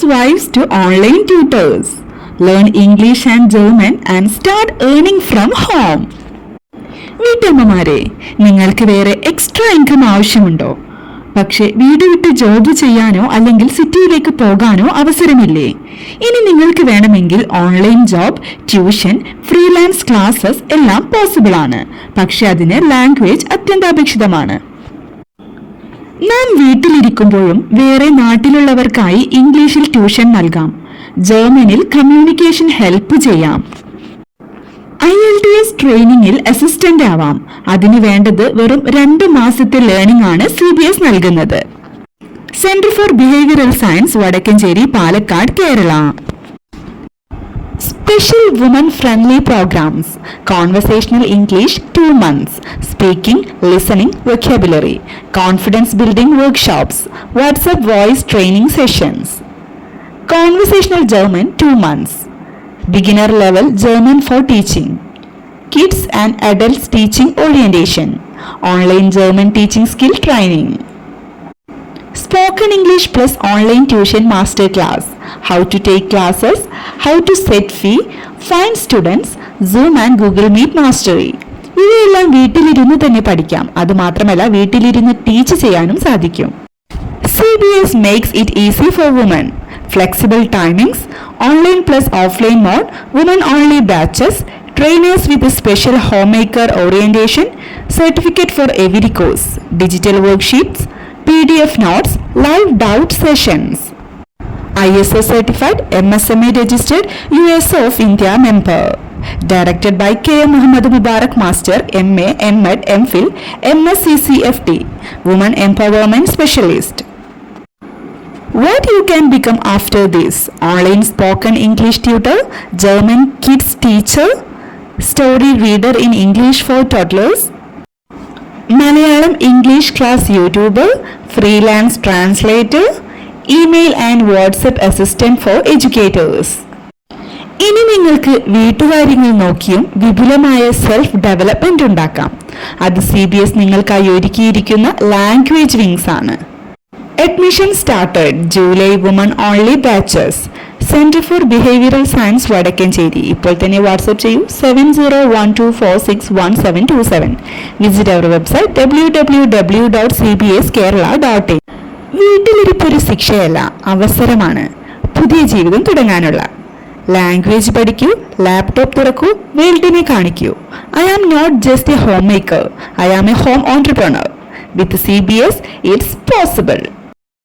housewives to online tutors. Learn English and German and start earning from home. വീട്ടമ്മമാരെ, നിങ്ങൾക്ക് വേറെ extra income ആവശ്യമുണ്ടോ? പക്ഷേ വീട് വിട്ട് ജോബ് ചെയ്യാനോ അല്ലെങ്കിൽ സിറ്റിയിലേക്ക് പോകാനോ അവസരമില്ലേ? ഇനി നിങ്ങൾക്ക് വേണമെങ്കിൽ online job, tuition, freelance classes എല്ലാം പോസിബിൾ ആണ്. പക്ഷെ അതിന് ലാംഗ്വേജ് അത്യന്താപേക്ഷിതമാണ്. നാം വീട്ടിലിരിക്കുമ്പോഴും വേറെ നാട്ടിലുള്ളവർക്കായി ഇംഗ്ലീഷിൽ ട്യൂഷൻ നൽകാം. ജർമ്മനിൽ കമ്മ്യൂണിക്കേഷൻ ഹെൽപ്പ് ചെയ്യാം. IELTS ട്രെയിനിങ്ങിൽ അസിസ്റ്റന്റ് ആവാം. അതിന് വേണ്ടത് വെറും 2 മാസത്തെ ലേണിംഗ് ആണ് CBS നൽകുന്നത്. Centre for behavioural science, Vadakkanchery, Palakkad, Kerala. Special women-friendly programs. Conversational English 2 months. Speaking, listening, vocabulary. Confidence building workshops. WhatsApp voice training sessions. Conversational German 2 months. Beginner level German for teaching. Kids and adults teaching orientation. Online German teaching skill training. Spoken English plus online tuition master class. How to take classes, how to set fee, find students, Zoom and Google Meet mastery. ഇവയെല്ലാം വീട്ടിലിരുന്ന് തന്നെ പഠിക്കാം. അതുമാത്രമല്ല വീട്ടിലിരുന്ന് teach ചെയ്യാനും സാധിക്കും. CBS makes it easy for women. Flexible timings, online plus offline mode, women only batches, trainers with a special homemaker orientation, certificate for every course, digital worksheets, PDF notes, live doubt sessions. ISO certified, MSME registered, USA of India member. Directed by K. Muhammad Mubarak Master, MA, MEd, MPhil, MSc/CFT, Women Empowerment Specialist. What you can become after this? Online spoken English tutor, German kids teacher, story reader in English for toddlers, Malayalam English class YouTuber, freelance translator, email and WhatsApp assistant for educators. ഇനി നിങ്ങൾക്ക് വീട്ടുകാര്യങ്ങൾ നോക്കിയും വിപുലമായ self development ഉണ്ടാക്കാം. അത് CBS നിങ്ങൾക്കായി ഒരുക്കിയിരിക്കുന്ന language wings ആണ്. Admission started July. Women only batches. Center for Behavioral Science, Vadakkanchery. ഇപ്പോൾ തന്നെ വാട്സ്ആപ്പ് ചെയ്യൂ 7012461727. Visit our website www.cbskerala.in. വീട്ടിലിരിപ്പൊരു ശിക്ഷയല്ല, അവസരമാണ് പുതിയ ജീവിതം തുടങ്ങാനുള്ള. ലാംഗ്വേജ് പഠിക്കൂ, ലാപ്ടോപ്പ് തുറക്കൂ, വേൾഡിനെ കാണിക്കൂ. I am not just a homemaker, I am a home entrepreneur. With CBS, it's possible.